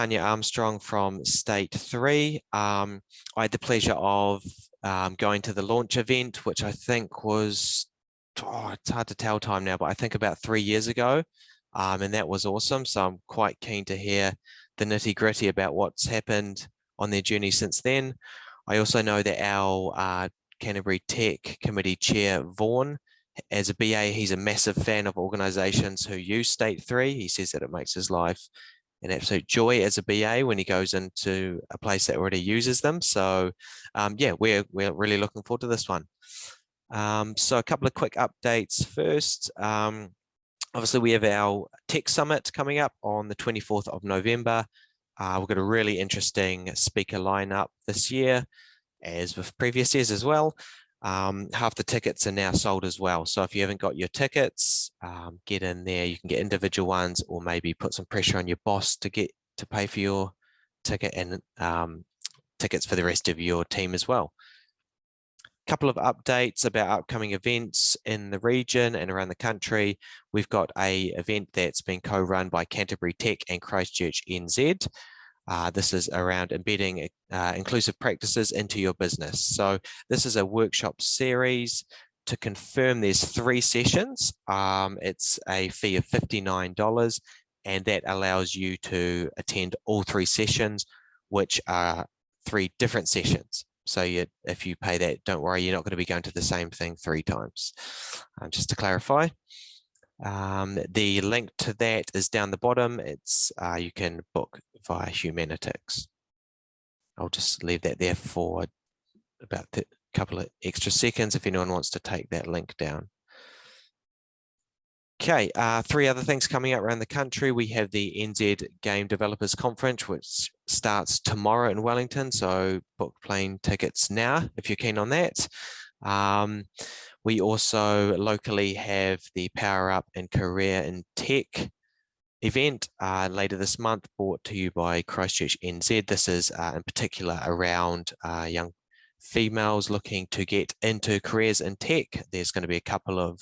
Tania Armstrong from STATE3. I had the pleasure of going to the launch event, which I think was, it's hard to tell time now, but I think about 3 years ago. And that was awesome. So I'm quite keen to hear the nitty-gritty about what's happened on their journey since then. I also know that our Canterbury Tech Committee Chair, Vaughan, as a BA, he's a massive fan of organisations who use STATE3. He says that it makes his life an absolute joy as a BA when he goes into a place that already uses them. So yeah, we're really looking forward to this one. So a couple of quick updates first. Obviously, we have our Tech Summit coming up on the 24th of November. We've got a really interesting speaker lineup this year, as with previous years as well. Half the tickets are now sold as well. So if you haven't got your tickets, get in there. You can get individual ones, or maybe put some pressure on your boss to pay for your ticket and tickets for the rest of your team as well. Couple of updates about upcoming events in the region and around the country. We've got a event that's been co-run by Canterbury Tech and Christchurch NZ. This is around embedding inclusive practices into your business. So this is a workshop series. To confirm, there's 3 sessions. It's a fee of $59, and that allows you to attend all 3 sessions, which are 3 different sessions. So if you pay that, don't worry, you're not going to be going to the same thing 3 times. Just to clarify. The link to that is down the bottom. It's you can book via Humanitics. I'll just leave that there for about a couple of extra seconds if anyone wants to take that link down. Okay, 3 other things coming out around the country. We have the NZ Game Developers Conference, which starts tomorrow in Wellington. So book plane tickets now if you're keen on that. We also locally have the Power Up and Career in Tech event later this month, brought to you by Christchurch NZ. This is in particular around young females looking to get into careers in tech. There's going to be a couple of,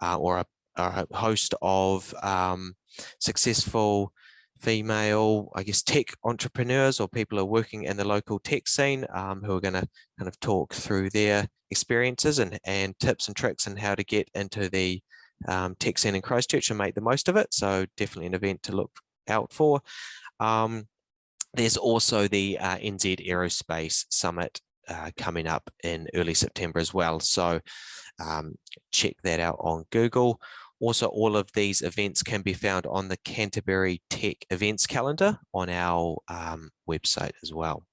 or a host of successful female, I guess, tech entrepreneurs or people who are working in the local tech scene who are going to kind of talk through their experiences and tips and tricks and how to get into the tech scene in Christchurch and make the most of it. So definitely an event to look out for. There's also the NZ Aerospace Summit coming up in early September as well. So check that out on Google. Also, all of these events can be found on the Canterbury Tech events calendar on our website as well.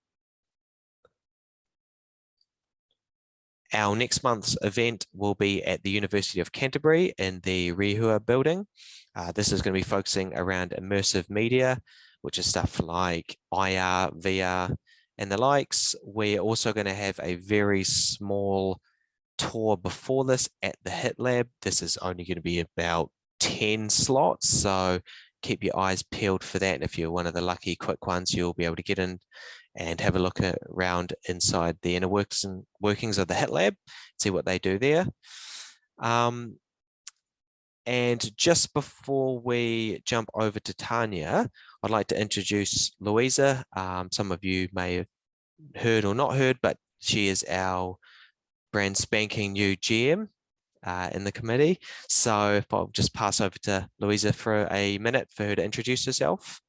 Our next month's event will be at the University of Canterbury in the Rehua building. This is going to be focusing around immersive media, which is stuff like IR, VR, and the likes. We're also going to have a very small tour before this at the HIT Lab. This is only going to be about 10 slots, so keep your eyes peeled for that. And if you're one of the lucky quick ones, you'll be able to get in and have a look around inside the inner workings of the HIT Lab, see what they do there. And just before we jump over to Tania, I'd like to introduce Louisa. Some of you may have heard or not heard, but she is our brand spanking new GM in the committee. So if I'll just pass over to Louisa for a minute for her to introduce herself.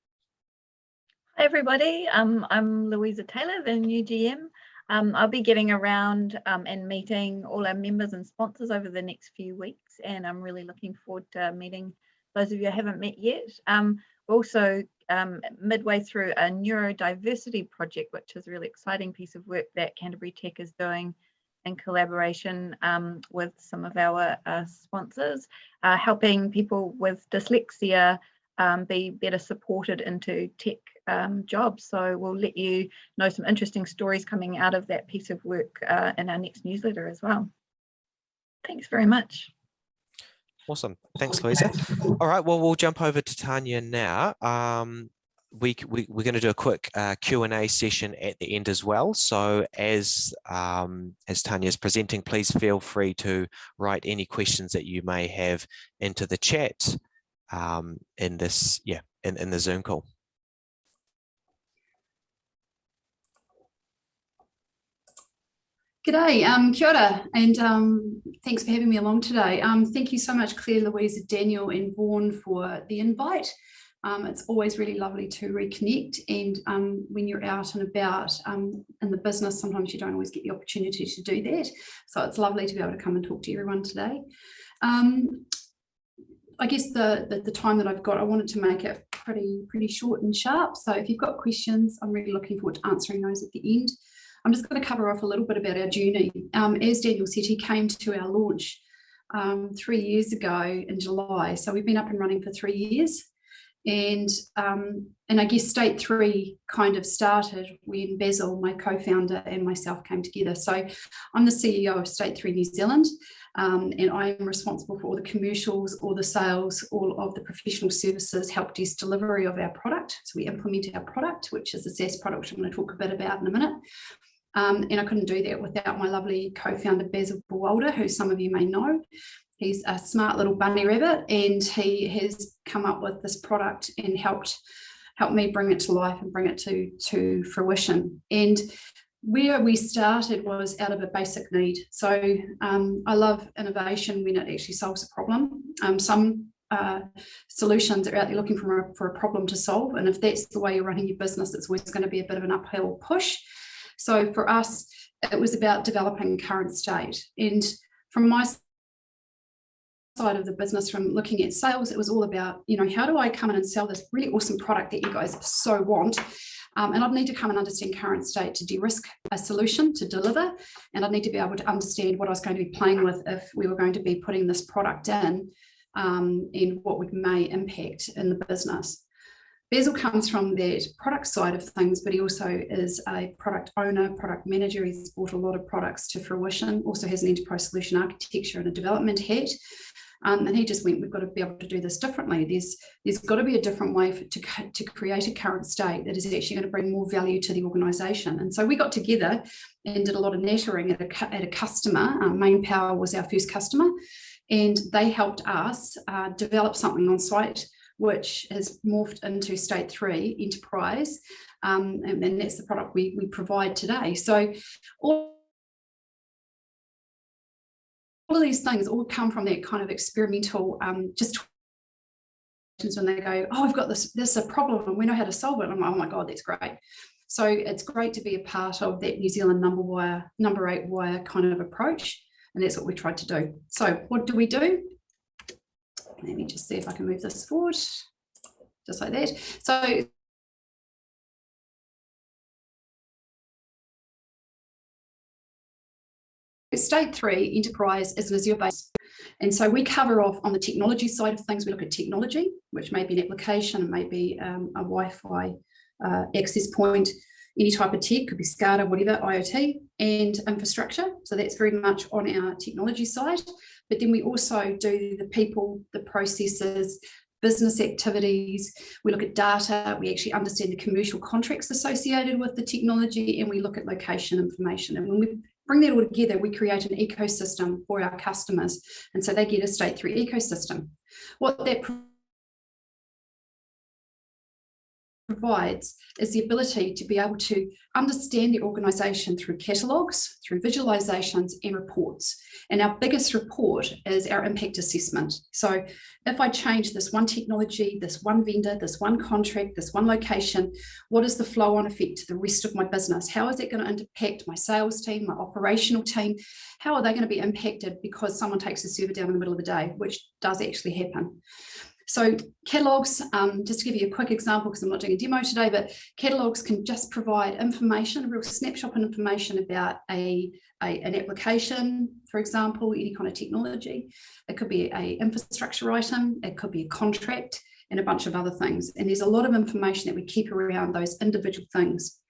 Hi everybody, I'm Louisa Taylor, the new GM. I'll be getting around and meeting all our members and sponsors over the next few weeks, and I'm really looking forward to meeting those of you I haven't met yet. We're also midway through a neurodiversity project, which is a really exciting piece of work that Canterbury Tech is doing in collaboration with some of our sponsors, helping people with dyslexia be better supported into tech jobs. So we'll let you know some interesting stories coming out of that piece of work in our next newsletter as well. Thanks very much. Awesome. Thanks, Louisa. All right, well, we'll jump over to Tania now. We're going to do a quick Q&A session at the end as well. So as Tania is presenting, please feel free to write any questions that you may have into the chat in this, in the Zoom call. G'day, kia ora, and thanks for having me along today. Thank you so much, Claire, Louisa, Daniel, and Vaughan for the invite. It's always really lovely to reconnect, and when you're out and about in the business, sometimes you don't always get the opportunity to do that. So it's lovely to be able to come and talk to everyone today. I guess the time that I've got, I wanted to make it pretty short and sharp. So if you've got questions, I'm really looking forward to answering those at the end. I'm just going to cover off a little bit about our journey. As Daniel said, he came to our launch 3 years ago in July. So we've been up and running for 3 years. And I guess STATE3 kind of started when Basil, my co-founder, and myself came together. So I'm the CEO of STATE3 New Zealand, and I am responsible for all the commercials, all the sales, all of the professional services, help desk delivery of our product. So we implement our product, which is a SaaS product, which I'm going to talk a bit about in a minute. And I couldn't do that without my lovely co-founder, Basil Walder, who some of you may know. He's a smart little bunny rabbit, and he has come up with this product and helped me bring it to life and bring it to fruition. And where we started was out of a basic need. So I love innovation when it actually solves a problem. Some solutions are out there looking for a problem to solve, and if that's the way you're running your business, it's always going to be a bit of an uphill push. So for us, it was about developing current state. And from my side of the business, from looking at sales, it was all about, how do I come in and sell this really awesome product that you guys so want? And I'd need to come and understand current state to de-risk a solution to deliver. And I'd need to be able to understand what I was going to be playing with if we were going to be putting this product in, and what would may impact in the business. Basil comes from that product side of things, but he also is a product owner, product manager. He's brought a lot of products to fruition, also has an enterprise solution architecture and a development hat. And he just went, we've got to be able to do this differently. There's got to be a different way to create a current state that is actually going to bring more value to the organisation. And so we got together and did a lot of nattering at a customer. Mainpower was our first customer, and they helped us develop something on site, which has morphed into STATE3 Enterprise, and that's the product we provide today. So all of these things all come from that kind of experimental, just when they go, oh, we've got this a problem and we know how to solve it. And I'm like, oh my God, that's great. So it's great to be a part of that New Zealand number 8 wire kind of approach, and that's what we tried to do. So what do we do? Let me just see if I can move this forward, just like that. So STATE3 Enterprise is an Azure-based, and so we cover off on the technology side of things. We look at technology, which may be an application, it may be a Wi-Fi access point, any type of tech, could be SCADA, whatever, IoT, and infrastructure. So that's very much on our technology side. But then we also do the people, the processes, business activities. We look at data. We actually understand the commercial contracts associated with the technology, and we look at location information. And when we bring that all together, we create an ecosystem for our customers. And so they get a STATE3 ecosystem. What that provides is the ability to be able to understand the organisation through catalogues, through visualizations and reports. And our biggest report is our impact assessment. So if I change this one technology, this one vendor, this one contract, this one location, what is the flow-on effect to the rest of my business? How is it going to impact my sales team, my operational team? How are they going to be impacted because someone takes a server down in the middle of the day, which does actually happen. So catalogs, just to give you a quick example, because I'm not doing a demo today, but catalogs can just provide information, a real snapshot of information about an application, for example, any kind of technology. It could be an infrastructure item, it could be a contract, and a bunch of other things. And there's a lot of information that we keep around those individual things.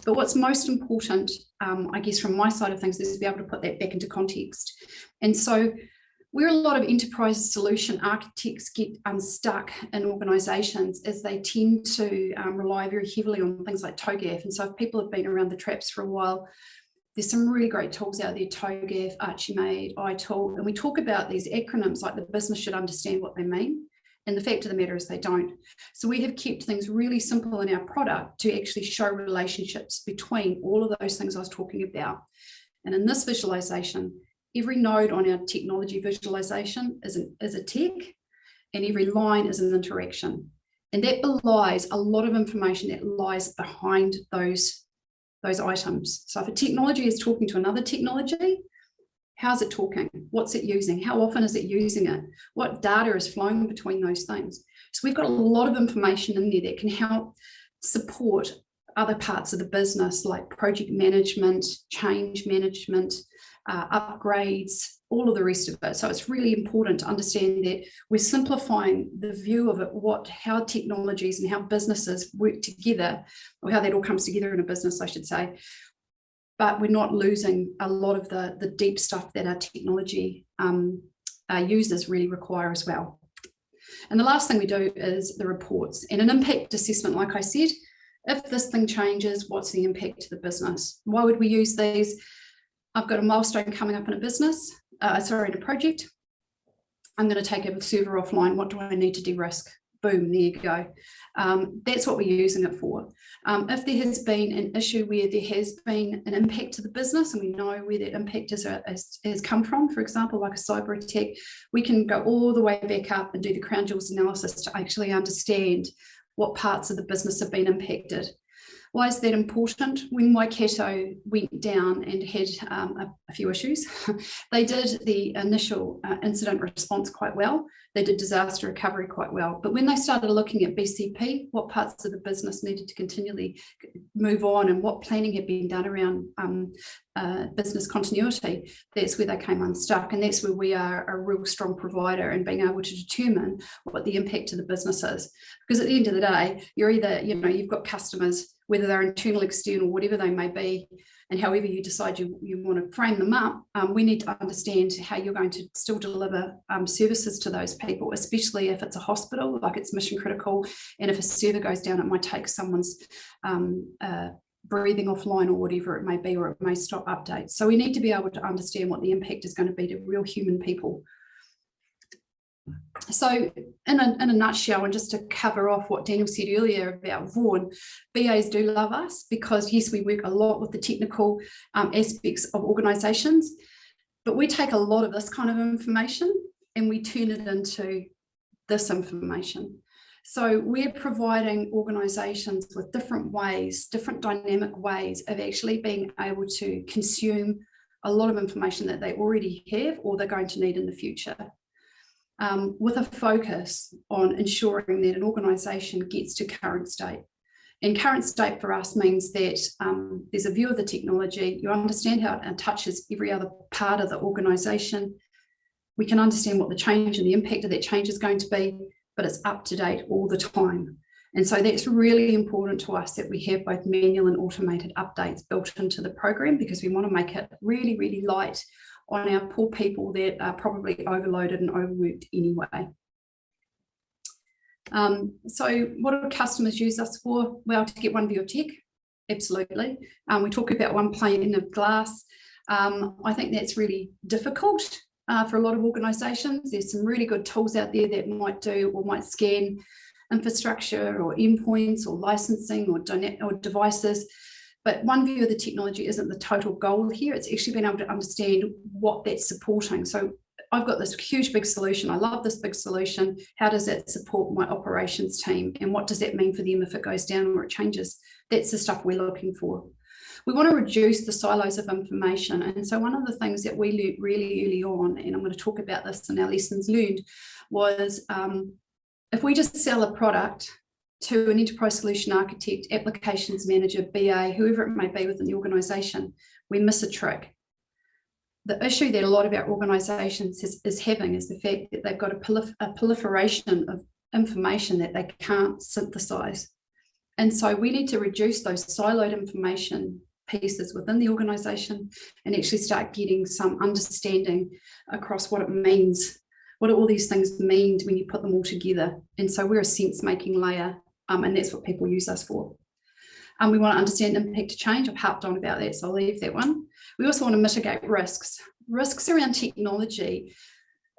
But what's most important, I guess from my side of things, is to be able to put that back into context. And so where a lot of enterprise solution architects get unstuck in organisations is they tend to rely very heavily on things like TOGAF. And so if people have been around the traps for a while, there's some really great tools out there, TOGAF, Archimate, iTool, and we talk about these acronyms like the business should understand what they mean. And the fact of the matter is they don't. So we have kept things really simple in our product to actually show relationships between all of those things I was talking about. And in this visualization, every node on our technology visualization is a tech, and every line is an interaction. And that belies a lot of information that lies behind those items. So if a technology is talking to another technology, how's it talking? What's it using? How often is it using it? What data is flowing between those things? So we've got a lot of information in there that can help support other parts of the business, like project management, change management, upgrades, all of the rest of it. So it's really important to understand that we're simplifying the view of it, how technologies and how businesses work together, or how that all comes together in a business, I should say. But we're not losing a lot of the deep stuff that our technology users really require as well. And the last thing we do is the reports and an impact assessment. Like I said, if this thing changes, what's the impact to the business? Why would we use these? I've got a milestone coming up in a business, in a project. I'm going to take a server offline. What do I need to de-risk? Boom, there you go. That's what we're using it for. If there has been an issue where there has been an impact to the business, and we know where that impact has come from, for example, like a cyber attack, we can go all the way back up and do the crown jewels analysis to actually understand what parts of the business have been impacted. Why is that important? When Waikato went down and had a few issues, they did the initial incident response quite well. They did disaster recovery quite well. But when they started looking at BCP, what parts of the business needed to continually move on and what planning had been done around business continuity, that's where they came unstuck. And that's where we are a real strong provider in being able to determine what the impact to the business is. Because at the end of the day, you're either, you've got customers, whether they're internal, external, whatever they may be, and however you decide you want to frame them up, we need to understand how you're going to still deliver services to those people, especially if it's a hospital, like it's mission critical, and if a server goes down, it might take someone's breathing offline or whatever it may be, or it may stop updates. So we need to be able to understand what the impact is going to be to real human people. So in a nutshell, and just to cover off what Daniel said earlier about Vaughan, BAs do love us because, yes, we work a lot with the technical aspects of organisations, but we take a lot of this kind of information and we turn it into this information. So we're providing organisations with different ways, different dynamic ways of actually being able to consume a lot of information that they already have or they're going to need in the future. With a focus on ensuring that an organisation gets to current state. And current state for us means that there's a view of the technology, you understand how it touches every other part of the organisation. We can understand what the change and the impact of that change is going to be, but it's up to date all the time. And so that's really important to us, that we have both manual and automated updates built into the program, because we want to make it really, really light on our poor people that are probably overloaded and overworked anyway. So what do customers use us for? Well, to get one view of tech, absolutely. We talk about one pane of glass. I think that's really difficult for a lot of organisations. There's some really good tools out there that might do or might scan infrastructure or endpoints or licensing or devices. But one view of the technology isn't the total goal here. It's actually being able to understand what that's supporting. So I've got this huge big solution. I love this big solution. How does that support my operations team? And what does that mean for them if it goes down or it changes? That's the stuff we're looking for. We want to reduce the silos of information. And so one of the things that we learned really early on, and I'm going to talk about this in our lessons learned, was if we just sell a product to an enterprise solution architect, applications manager, BA, whoever it may be within the organisation, we miss a trick. The issue that a lot of our organisations is having is the fact that they've got a proliferation of information that they can't synthesise. And so we need to reduce those siloed information pieces within the organisation and actually start getting some understanding across what it means, what do all these things mean when you put them all together. And so we're a sense-making layer. And that's what people use us for. We want to understand impact to change. I've harped on about that, so I'll leave that one. We also want to mitigate risks. Risks around technology.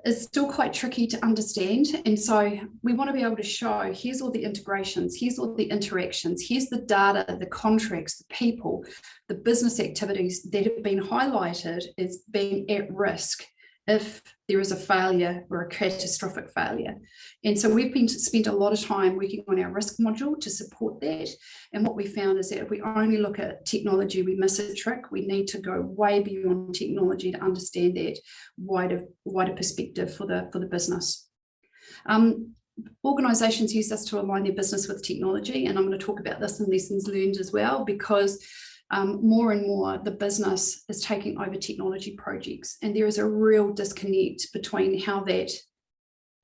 is still quite tricky to understand. And so we want to be able to show, here's all the integrations, here's all the interactions, here's the data, the contracts, the people, the business activities that have been highlighted as being at risk if there is a failure or a catastrophic failure. And so we've spent a lot of time working on our risk module to support that. And what we found is that if we only look at technology, we miss a trick. We need to go way beyond technology to understand that wider perspective for the business. Organisations use us to align their business with technology, and I'm going to talk about this in lessons learned as well, because more and more the business is taking over technology projects, and there is a real disconnect between how that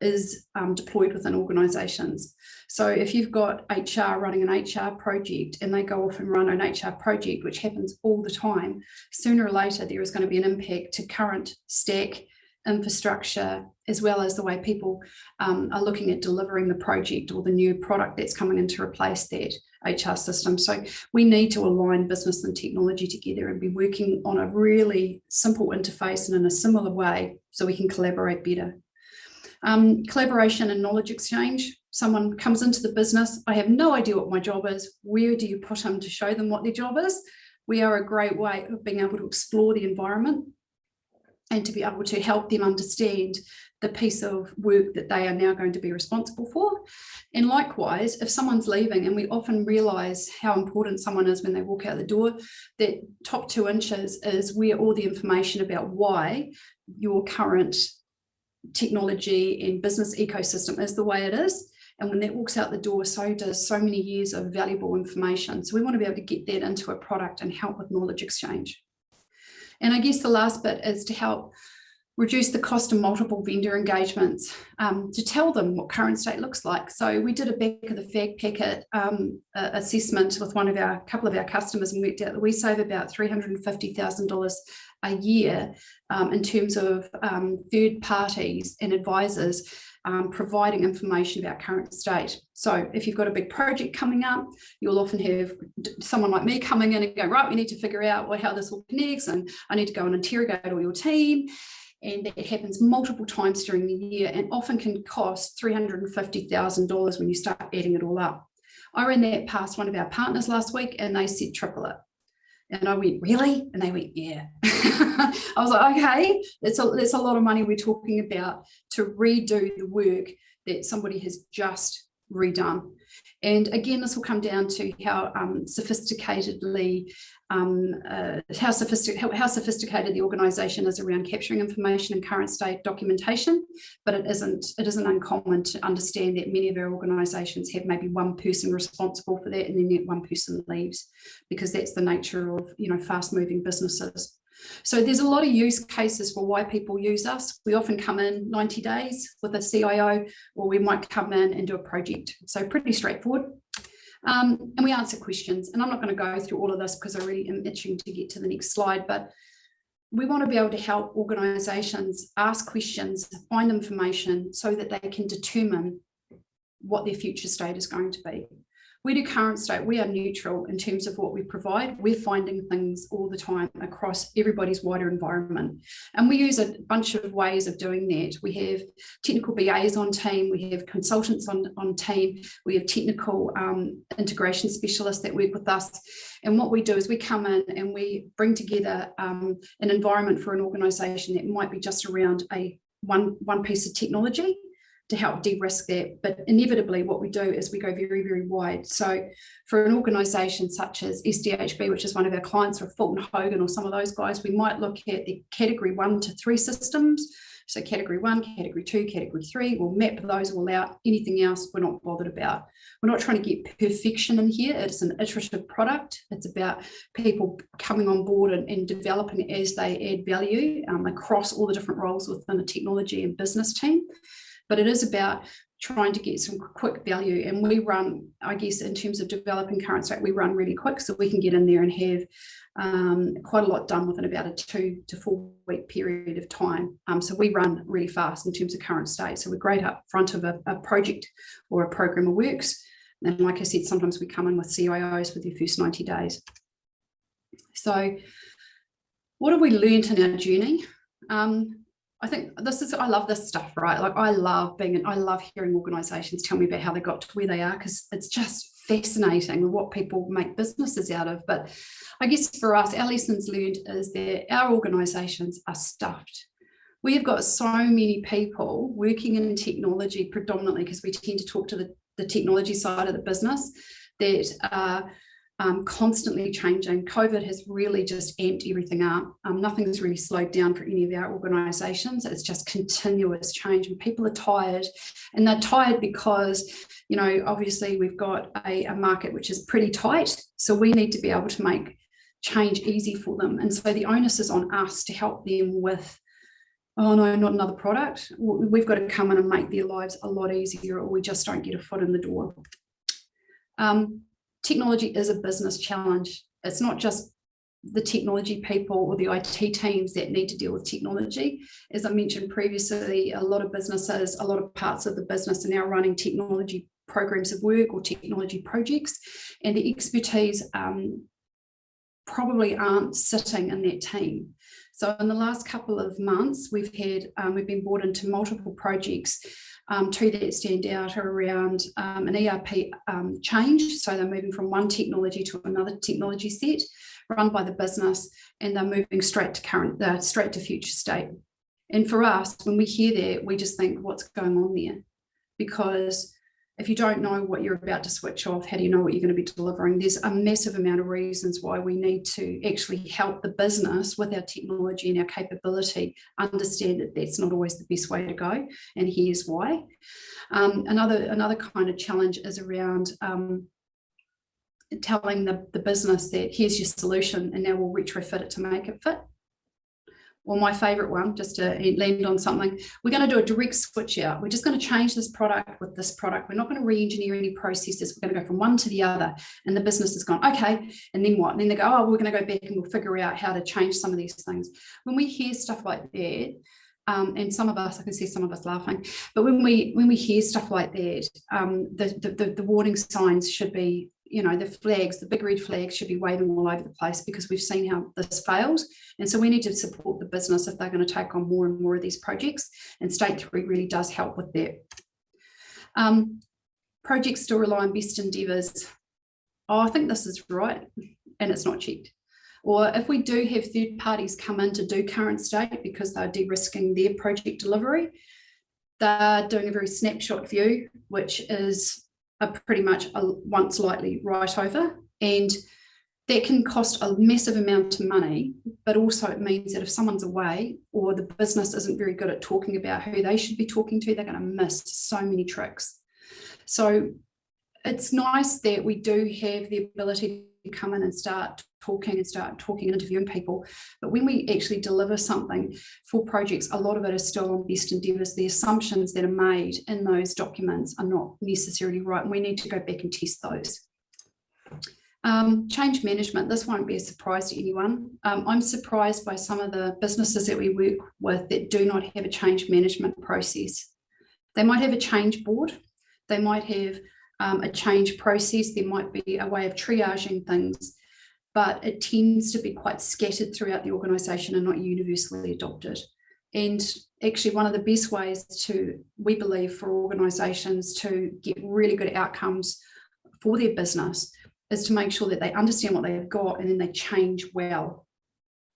is deployed within organisations. So if you've got HR running an HR project and they go off and run an HR project, which happens all the time, sooner or later there is going to be an impact to current stack infrastructure, as well as the way people are looking at delivering the project or the new product that's coming in to replace that HR system. So we need to align business and technology together and be working on a really simple interface and in a similar way so we can collaborate better. Collaboration and knowledge exchange. Someone comes into the business, I have no idea what my job is. Where do you put them to show them what their job is? We are a great way of being able to explore the environment and to be able to help them understand the piece of work that they are now going to be responsible for. And likewise, if someone's leaving, and we often realise how important someone is when they walk out the door, that top 2 inches is where all the information about why your current technology and business ecosystem is the way it is. And when that walks out the door, so does so many years of valuable information. So we want to be able to get that into a product and help with knowledge exchange. And I guess the last bit is to help reduce the cost of multiple vendor engagements, to tell them what current state looks like. So we did a back of the fag packet assessment with a couple of our customers, and worked out that we save about $350,000 a year in terms of third parties and advisors providing information about current state. So if you've got a big project coming up, you'll often have someone like me coming in and go, right, we need to figure out how this all connects, and I need to go and interrogate all your team. And that happens multiple times during the year and often can cost $350,000 when you start adding it all up. I ran that past one of our partners last week and they said triple it. And I went, really? And they went, yeah. I was like, okay, that's a lot of money we're talking about to redo the work that somebody has just redone. And again, this will come down to how sophisticated the organisation is around capturing information and current state documentation. But it isn't uncommon to understand that many of our organisations have maybe one person responsible for that, and then that one person leaves, because that's the nature of fast-moving businesses. So there's a lot of use cases for why people use us. We often come in 90 days with a CIO, or we might come in and do a project. So pretty straightforward. And we answer questions. And I'm not going to go through all of this because I really am itching to get to the next slide, but we want to be able to help organisations ask questions, find information so that they can determine what their future state is going to be. We do current state. We are neutral in terms of what we provide. We're finding things all the time across everybody's wider environment. And we use a bunch of ways of doing that. We have technical BAs on team. We have consultants on team. We have technical integration specialists that work with us. And what we do is we come in and we bring together an environment for an organisation that might be just around one piece of technology to help de-risk that. But inevitably what we do is we go very, very wide. So for an organisation such as STATE3, which is one of our clients, or Fulton Hogan or some of those guys, we might look at the category 1 to 3 systems. So category 1, category 2, category 3, we'll map those all out. Anything else we're not bothered about. We're not trying to get perfection in here. It's an iterative product. It's about people coming on board and developing as they add value across all the different roles within a technology and business team. But it is about trying to get some quick value. And we run, I guess, in terms of developing current state, we run really quick, so we can get in there and have quite a lot done within about a 2 to 4 week period of time. So we run really fast in terms of current state. So we're great up front of a project or a program of works. And like I said, sometimes we come in with CIOs for their first 90 days. So what have we learned in our journey? I think I love this stuff, right? Like I love hearing organisations tell me about how they got to where they are, because it's just fascinating what people make businesses out of. But I guess for us, our lessons learned is that our organisations are stuffed. We have got so many people working in technology, predominantly because we tend to talk to the technology side of the business, that are constantly changing. COVID has really just amped everything up. Nothing's really slowed down for any of our organisations. It's just continuous change, and people are tired, and they're tired because, you know, obviously we've got a market which is pretty tight, so we need to be able to make change easy for them. And so the onus is on us to help them with, oh no, not another product. We've got to come in and make their lives a lot easier, or we just don't get a foot in the door. Technology is a business challenge. It's not just the technology people or the IT teams that need to deal with technology. As I mentioned previously, a lot of businesses, a lot of parts of the business are now running technology programs of work or technology projects, and the expertise probably aren't sitting in that team. So in the last couple of months, we've been brought into multiple projects. Two that stand out are around an ERP change. So they're moving from one technology to another technology set run by the business, and they're moving straight to future state. And for us, when we hear that, we just think, what's going on there? Because if you don't know what you're about to switch off, how do you know what you're going to be delivering? There's a massive amount of reasons why we need to actually help the business with our technology and our capability understand that that's not always the best way to go, and here's why. Another kind of challenge is around telling the business that here's your solution and now we'll retrofit it to make it fit. Or my favorite one, just to land on something, we're going to do a direct switch out. We're just going to change this product with this product. We're not going to re-engineer any processes. We're going to go from one to the other. And the business has gone, okay, and then what? And then they go, oh, we're going to go back and we'll figure out how to change some of these things. When we hear stuff like that, and some of us, I can see some of us laughing, but when we hear stuff like that, the warning signs should be, you know, the big red flags should be waving all over the place, because we've seen how this fails. And so we need to support the business if they're going to take on more and more of these projects. And STATE3 really does help with that. Projects still rely on best endeavours. Oh, I think this is right, and it's not checked. Or if we do have third parties come in to do current state because they're de-risking their project delivery, they're doing a very snapshot view, which is pretty much a once lightly right over, and that can cost a massive amount of money. But also it means that if someone's away or the business isn't very good at talking about who they should be talking to, they're going to miss so many tricks. So it's nice that we do have the ability to come in and start talking and interviewing people, but when we actually deliver something for projects, a lot of it is still on best endeavours. The assumptions that are made in those documents are not necessarily right, and we need to go back and test those. Change management, this won't be a surprise to anyone. I'm surprised by some of the businesses that we work with that do not have a change management process. They might have a change board, they might have a change process, there might be a way of triaging things, but it tends to be quite scattered throughout the organisation and not universally adopted. And actually one of the best ways we believe, for organisations to get really good outcomes for their business is to make sure that they understand what they've got and then they change well.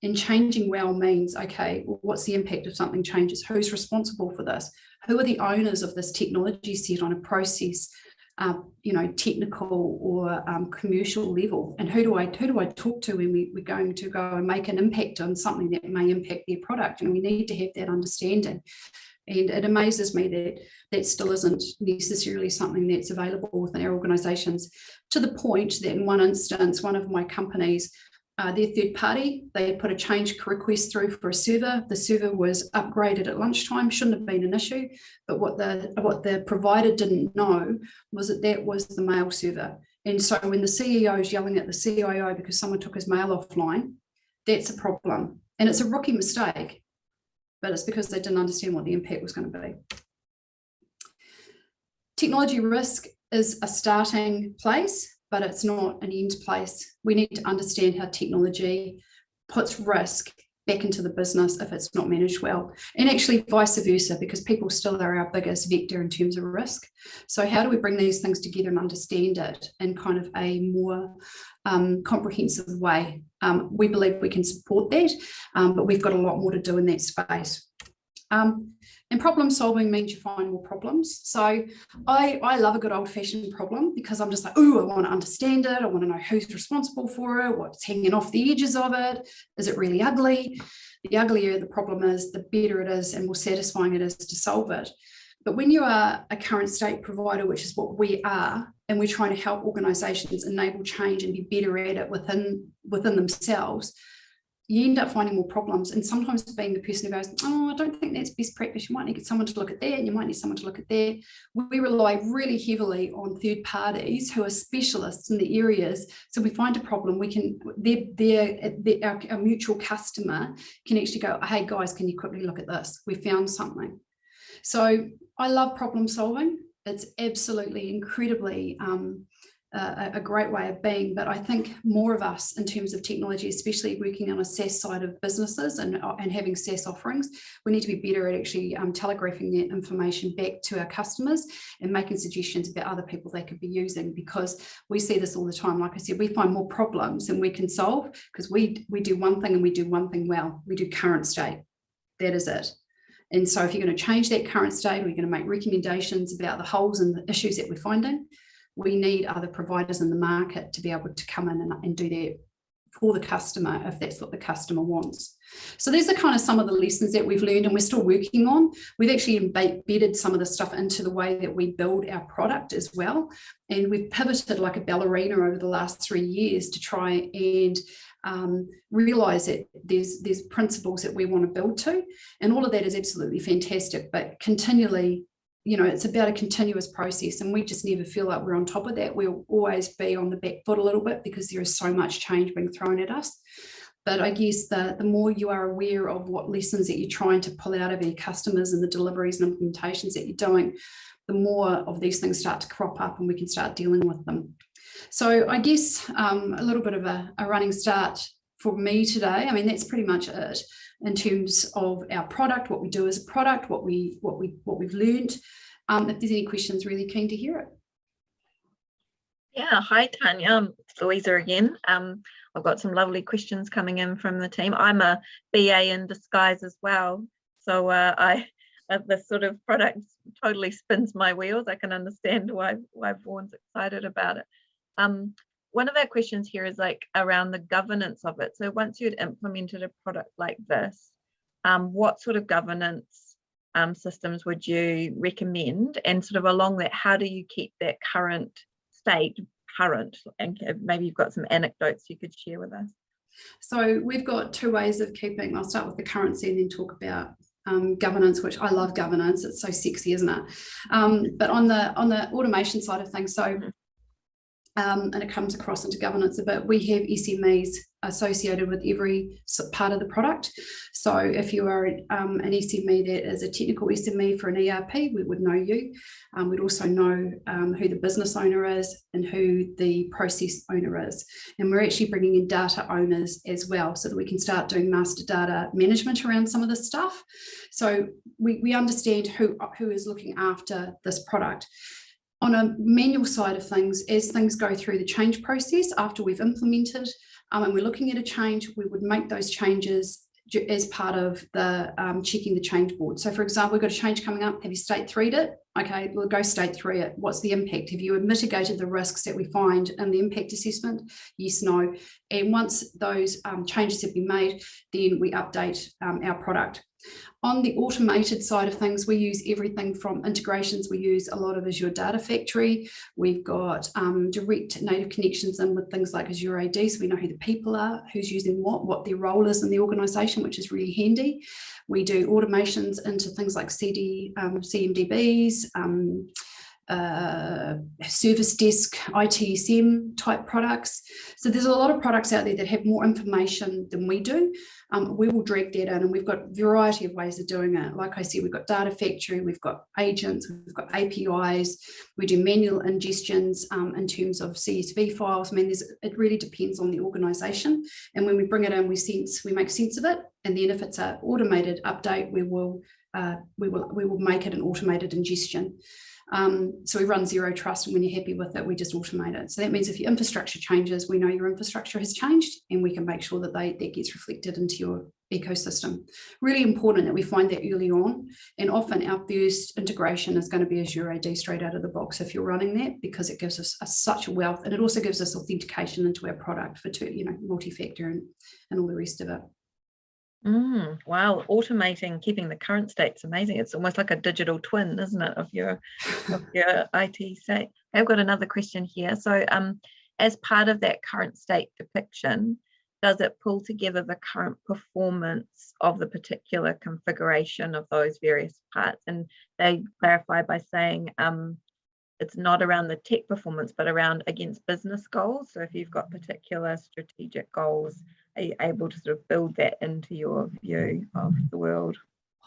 And changing well means, okay, well, what's the impact if something changes? Who's responsible for this? Who are the owners of this technology set on a process, technical or commercial level? And who do I talk to when we're going to go and make an impact on something that may impact their product? And we need to have that understanding. And it amazes me that still isn't necessarily something that's available within our organisations, to the point that in one instance, one of my companies, their third party, they put a change request through for a server. The server was upgraded at lunchtime, shouldn't have been an issue, but what the provider didn't know was that was the mail server. And so when the CEO is yelling at the CIO because someone took his mail offline, that's a problem. And it's a rookie mistake, but it's because they didn't understand what the impact was going to be. Technology risk is a starting place, but it's not an end place. We need to understand how technology puts risk back into the business if it's not managed well, and actually vice versa, because people still are our biggest vector in terms of risk. So how do we bring these things together and understand it in kind of a more comprehensive way? We believe we can support that, but we've got a lot more to do in that space. And problem solving means you find more problems. So I love a good old-fashioned problem, because I'm just like, oh, I want to understand it. I want to know who's responsible for it, what's hanging off the edges of it. Is it really ugly? The uglier the problem is, the better it is and more satisfying it is to solve it. But when you are a current state provider, which is what we are, and we're trying to help organisations enable change and be better at it within themselves, you end up finding more problems. And sometimes being the person who goes, oh, I don't think that's best practice, you might need someone to look at that, and you might need someone to look at that. We rely really heavily on third parties who are specialists in the areas. So we find a problem, we can, our mutual customer can actually go, hey guys, can you quickly look at this? We found something. So I love problem solving. It's absolutely incredibly a great way of being, but I think more of us in terms of technology, especially working on a SaaS side of businesses and having SaaS offerings, we need to be better at actually telegraphing that information back to our customers and making suggestions about other people they could be using, because we see this all the time. Like I said, we find more problems than we can solve, because we do one thing and we do one thing well. We do current state. That is it. And so if you're going to change that current state, or you're going to make recommendations about the holes and the issues that we're finding, we need other providers in the market to be able to come in and do that for the customer, if that's what the customer wants. So these are kind of some of the lessons that we've learned and we're still working on. We've actually embedded some of the stuff into the way that we build our product as well. And we've pivoted like a ballerina over the last 3 years to try and realize that there's principles that we want to build to. And all of that is absolutely fantastic, but continually, you know, it's about a continuous process, and we just never feel like we're on top of that. We'll always be on the back foot a little bit, because there is so much change being thrown at us. But I guess the more you are aware of what lessons that you're trying to pull out of your customers and the deliveries and implementations that you're doing, the more of these things start to crop up and we can start dealing with them. So I guess a little bit of a running start for me today. I mean, that's pretty much it in terms of our product, what we do as a product, what we've learned. If there's any questions, really keen to hear it. Yeah, hi Tania, it's Louisa again. I've got some lovely questions coming in from the team. I'm a BA in disguise as well, so this sort of product totally spins my wheels. I can understand why Vaughan's excited about it. One of our questions here is like around the governance of it. So once you'd implemented a product like this, what sort of governance systems would you recommend? And sort of along that, how do you keep that current state current? And maybe you've got some anecdotes you could share with us. So we've got two ways of keeping. I'll start with the currency and then talk about governance, which I love governance. It's so sexy, isn't it? But on the automation side of things, so and it comes across into governance a bit, we have SMEs associated with every part of the product. So if you are an SME that is a technical SME for an ERP, we would know you. We'd also know who the business owner is and who the process owner is. And we're actually bringing in data owners as well, so that we can start doing master data management around some of this stuff. So we understand who is looking after this product. On a manual side of things, as things go through the change process after we've implemented and we're looking at a change, we would make those changes as part of the checking the change board. So for example, we've got a change coming up. Have you STATE3'd it? Okay, we'll go STATE3 it. What's the impact? Have you mitigated the risks that we find in the impact assessment? Yes, no. And once those changes have been made, then we update our product. On the automated side of things, we use everything from integrations. We use a lot of Azure Data Factory. We've got direct native connections in with things like Azure AD, so we know who the people are, who's using what their role is in the organization, which is really handy. We do automations into things like CMDBs, service desk, ITSM type products. So there's a lot of products out there that have more information than we do. We will drag that in, and we've got a variety of ways of doing it. Like I said, we've got Data Factory, we've got agents, we've got APIs, we do manual ingestions in terms of CSV files. I mean, it really depends on the organisation. And when we bring it in, we make sense of it. And then if it's an automated update, we will make it an automated ingestion. So we run zero trust, and when you're happy with it, we just automate it. So that means if your infrastructure changes, we know your infrastructure has changed, and we can make sure that that gets reflected into your ecosystem. Really important that we find that early on, and often our first integration is going to be Azure AD straight out of the box if you're running that, because it gives us such a wealth, and it also gives us authentication into our product for multi-factor and all the rest of it. Wow, automating, keeping the current state is amazing. It's almost like a digital twin, isn't it, of your IT state. I've got another question here. So as part of that current state depiction, does it pull together the current performance of the particular configuration of those various parts? And they clarify by saying it's not around the tech performance, but around against business goals. So if you've got particular strategic goals, are you able to sort of build that into your view of the world?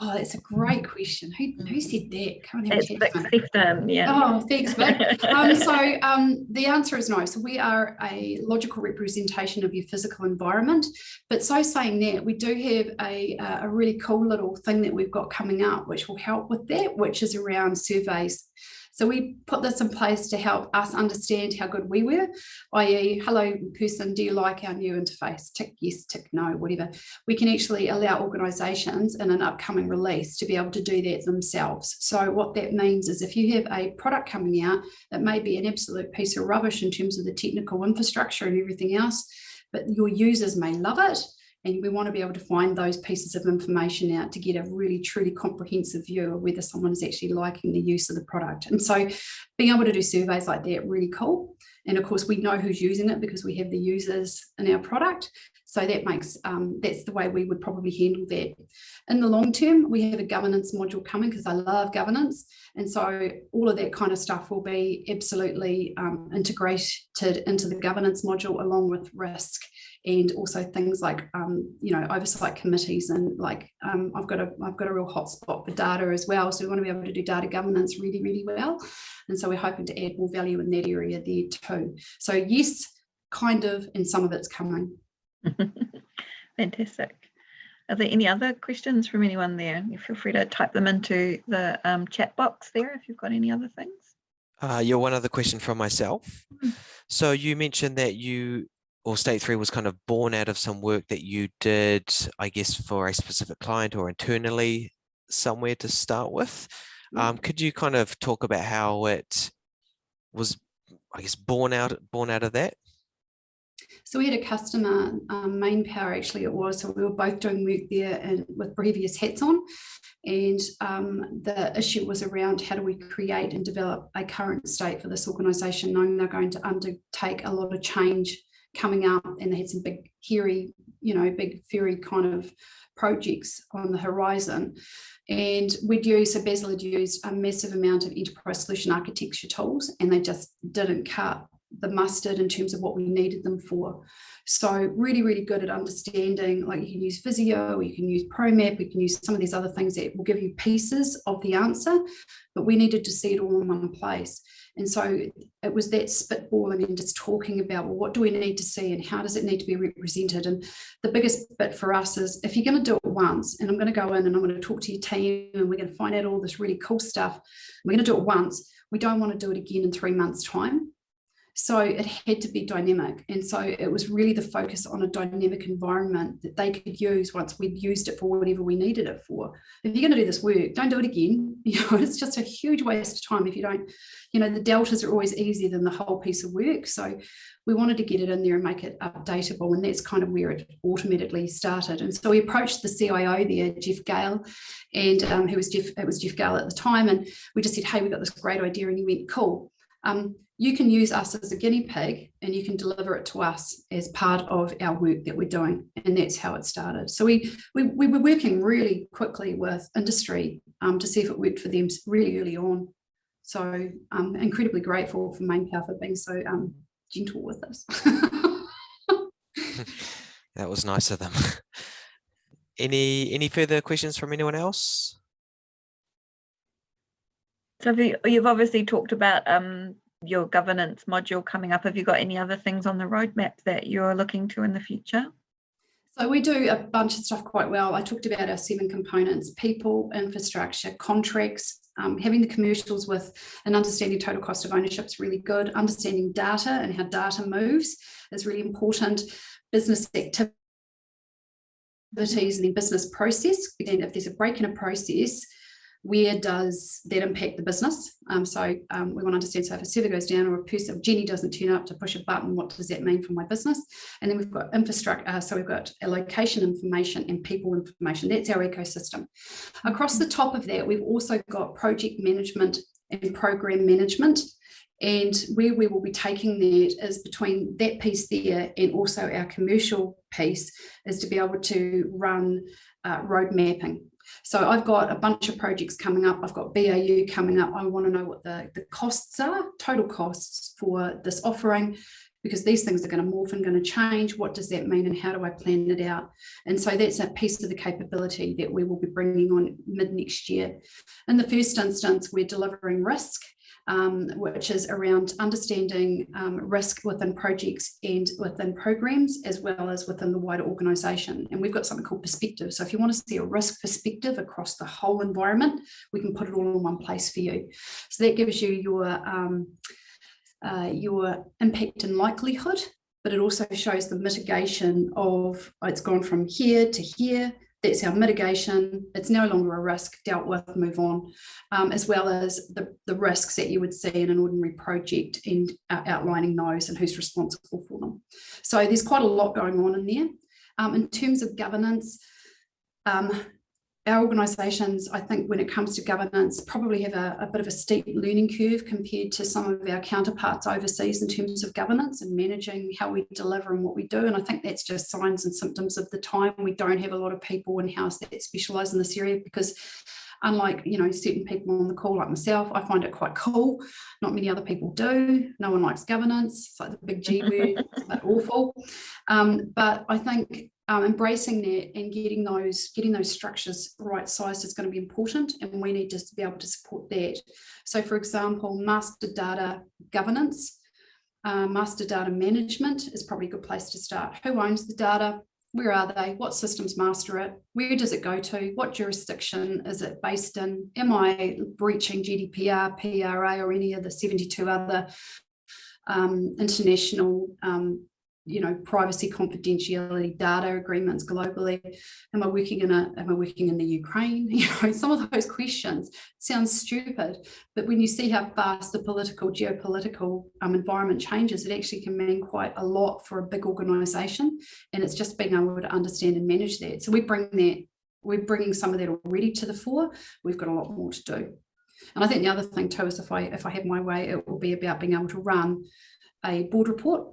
Oh, that's a great question. Who said that? Come on, it's Vic Sefton, yeah. Oh, thanks, Vic. The answer is no. So we are a logical representation of your physical environment. But so saying that, we do have a really cool little thing that we've got coming up, which will help with that, which is around surveys. So we put this in place to help us understand how good we were, i.e., hello person, do you like our new interface? Tick yes, tick no, whatever. We can actually allow organisations in an upcoming release to be able to do that themselves. So what that means is if you have a product coming out, it may be an absolute piece of rubbish in terms of the technical infrastructure and everything else, but your users may love it. And we want to be able to find those pieces of information out to get a really, truly comprehensive view of whether someone is actually liking the use of the product. And so being able to do surveys like that, really cool. And of course, we know who's using it because we have the users in our product. So that makes, that's the way we would probably handle that. In the long term, we have a governance module coming because I love governance. And so all of that kind of stuff will be absolutely integrated into the governance module along with risk. And also things like, oversight committees, and like I've got a real hot spot for data as well. So we want to be able to do data governance really, really well. And so we're hoping to add more value in that area there too. So yes, kind of, and some of it's coming. Fantastic. Are there any other questions from anyone there? You feel free to type them into the chat box there if you've got any other things. One other question from myself. So you mentioned that STATE3 was kind of born out of some work that you did, I guess, for a specific client or internally somewhere to start with. Could you kind of talk about how it was, I guess, born out of that? So we had a customer, Main Power actually it was, so we were both doing work there and with previous hats on. And the issue was around how do we create and develop a current state for this organisation, knowing they're going to undertake a lot of change coming up, and they had some big hairy, big fairy kind of projects on the horizon. And Basil had used a massive amount of enterprise solution architecture tools, and they just didn't cut the mustard in terms of what we needed them for. So really, really good at understanding, like you can use Visio, or you can use ProMap, you can use some of these other things that will give you pieces of the answer, but we needed to see it all in one place. And so it was that spitballing and just talking about, well, what do we need to see and how does it need to be represented? And the biggest bit for us is if you're going to do it once, and I'm going to go in and I'm going to talk to your team and we're going to find out all this really cool stuff, we're going to do it once, we don't want to do it again in 3 months' time. So it had to be dynamic. And so it was really the focus on a dynamic environment that they could use once we'd used it for whatever we needed it for. If you're going to do this work, don't do it again. It's just a huge waste of time if you don't, the deltas are always easier than the whole piece of work. So we wanted to get it in there and make it updatable. And that's kind of where it automatically started. And so we approached the CIO there, Jeff Gale, and it was Jeff Gale at the time. And we just said, hey, we've got this great idea. And he went, cool. You can use us as a guinea pig and you can deliver it to us as part of our work that we're doing. And that's how it started. So we were working really quickly with industry to see if it worked for them really early on. So I'm incredibly grateful for Main Power for being so gentle with us. That was nice of them. Any further questions from anyone else? So you've obviously talked about your governance module coming up. Have you got any other things on the roadmap that you're looking to in the future? So we do a bunch of stuff quite well. I talked about our 7 components: people, infrastructure, contracts. Having the commercials with and understanding total cost of ownership is really good. Understanding data and how data moves is really important. Business activities and then business process. Again, if there's a break in a process, where does that impact the business? We want to understand, so if a server goes down or if Jenny doesn't turn up to push a button, what does that mean for my business? And then we've got infrastructure, so we've got a location information and people information. That's our ecosystem. Across the top of that, we've also got project management and program management. And where we will be taking that is between that piece there and also our commercial piece is to be able to run road mapping. So I've got a bunch of projects coming up. I've got BAU coming up. I want to know what the costs are, total costs for this offering, because these things are going to morph and going to change. What does that mean and how do I plan it out? And so that's a piece of the capability that we will be bringing on mid next year. In the first instance, we're delivering risk, which is around understanding risk within projects and within programs, as well as within the wider organisation. And we've got something called perspective. So if you want to see a risk perspective across the whole environment, we can put it all in one place for you. So that gives you your impact and likelihood, but it also shows the mitigation of, it's gone from here to here. That's our mitigation. It's no longer a risk, dealt with, move on, as well as the risks that you would see in an ordinary project and outlining those and who's responsible for them. So there's quite a lot going on in there. In terms of governance, our organisations, I think when it comes to governance, probably have a bit of a steep learning curve compared to some of our counterparts overseas in terms of governance and managing how we deliver and what we do. And I think that's just signs and symptoms of the time. We don't have a lot of people in-house that specialise in this area, because unlike, certain people on the call like myself, I find it quite cool. Not many other people do. No one likes governance. It's like the big G word. It's like awful. But I think embracing that and getting those structures right sized is going to be important, and we need to be able to support that. So for example, master data governance, master data management is probably a good place to start. Who owns the data? Where are they? What systems master it? Where does it go to? What jurisdiction is it based in? Am I breaching GDPR, PRA, or any of the 72 other international privacy, confidentiality, data agreements globally? Am I working in the Ukraine? Some of those questions sound stupid, but when you see how fast the geopolitical environment changes, it actually can mean quite a lot for a big organisation, and it's just being able to understand and manage that. So we're bringing some of that already to the fore. We've got a lot more to do. And I think the other thing too is if I have my way, it will be about being able to run a board report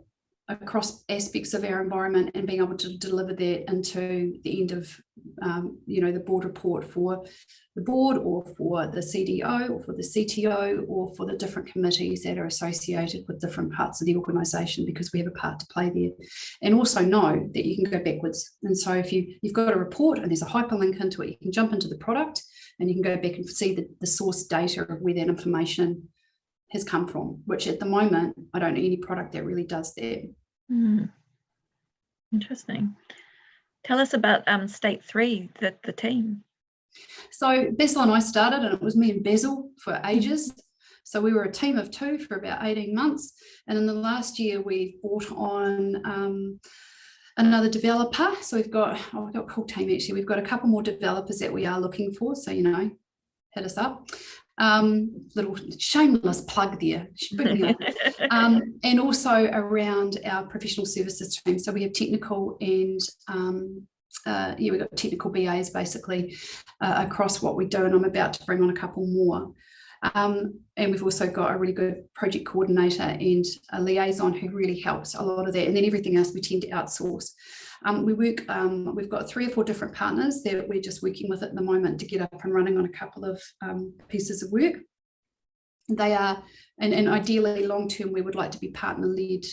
across aspects of our environment and being able to deliver that into the end of the board report for the board, or for the CDO, or for the CTO, or for the different committees that are associated with different parts of the organisation, because we have a part to play there. And also know that you can go backwards. And so if you've got a report and there's a hyperlink into it, you can jump into the product and you can go back and see the source data of where that information has come from, which at the moment, I don't know any product that really does that. Interesting. Tell us about STATE3, the team. So Basil and I started, and it was me and Basil for ages. So we were a team of 2 for about 18 months. And in the last year, we brought on another developer. So we've got a cool team actually. We've got a couple more developers that we are looking for. So, hit us up. Little shameless plug there. And also around our professional services team. So we have technical and we've got technical BAs basically across what we do, and I'm about to bring on a couple more. And we've also got a really good project coordinator and a liaison who really helps a lot of that. And then everything else we tend to outsource. We've got 3 or 4 different partners that we're just working with at the moment to get up and running on a couple of pieces of work. They are, and ideally long-term, we would like to be partner-led,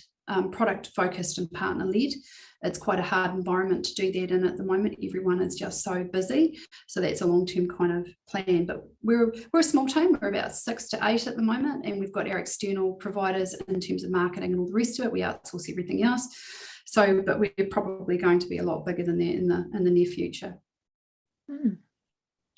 product-focused and partner-led. It's quite a hard environment to do that in at the moment. Everyone is just so busy. So that's a long-term kind of plan. But we're a small team. We're about 6 to 8 at the moment. And we've got our external providers in terms of marketing and all the rest of it. We outsource everything else. So, but we're probably going to be a lot bigger than that in the near future. And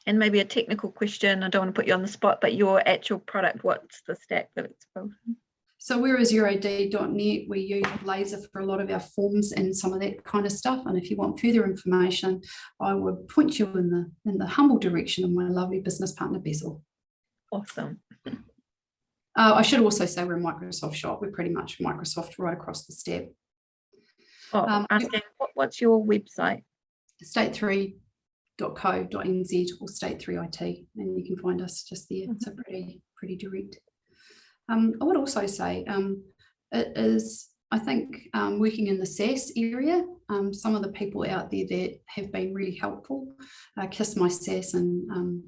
maybe a technical question, I don't want to put you on the spot, but your actual product, what's the stack that it's built in? So we're a 0D.net. We use Laser for a lot of our forms and some of that kind of stuff. And if you want further information, I would point you in the humble direction of my lovely business partner, Bessel. Awesome. I should also say we're a Microsoft shop. We're pretty much Microsoft right across the step. Asking, what's your website? STATE3.co.nz or STATE3IT, and you can find us just there. It's a pretty direct. I would also say it is, I think, working in the SaaS area, some of the people out there that have been really helpful, Kiss My SaaS and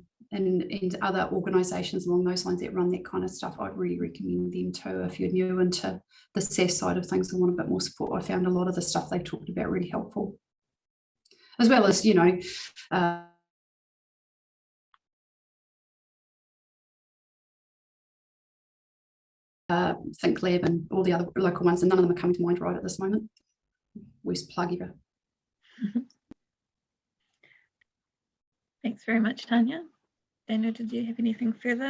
other organisations along those lines that run that kind of stuff, I'd really recommend them too if you're new into the SaaS side of things and want a bit more support. I found a lot of the stuff they talked about really helpful, as well as, you know, Think Lab and all the other local ones, and none of them are coming to mind right at this moment. Worst plug ever. Thanks very much, Tania. Daniel, did you have anything further?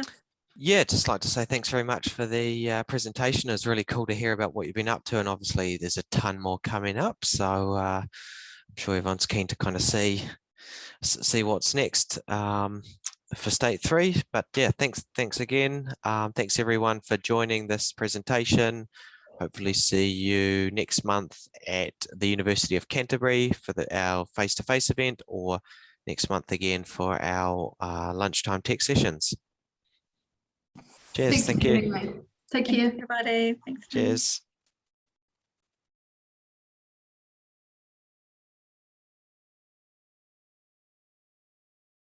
Yeah, just like to say thanks very much for the presentation. It's really cool to hear about what you've been up to, and obviously there's a ton more coming up, so I'm sure everyone's keen to kind of see what's next for STATE3. But yeah, thanks again. Thanks everyone for joining this presentation. Hopefully see you next month at the University of Canterbury for our face-to-face event, or next month again for our lunchtime tech sessions. Cheers. Thank you. Take care. Thanks, everybody. Thanks. Cheers.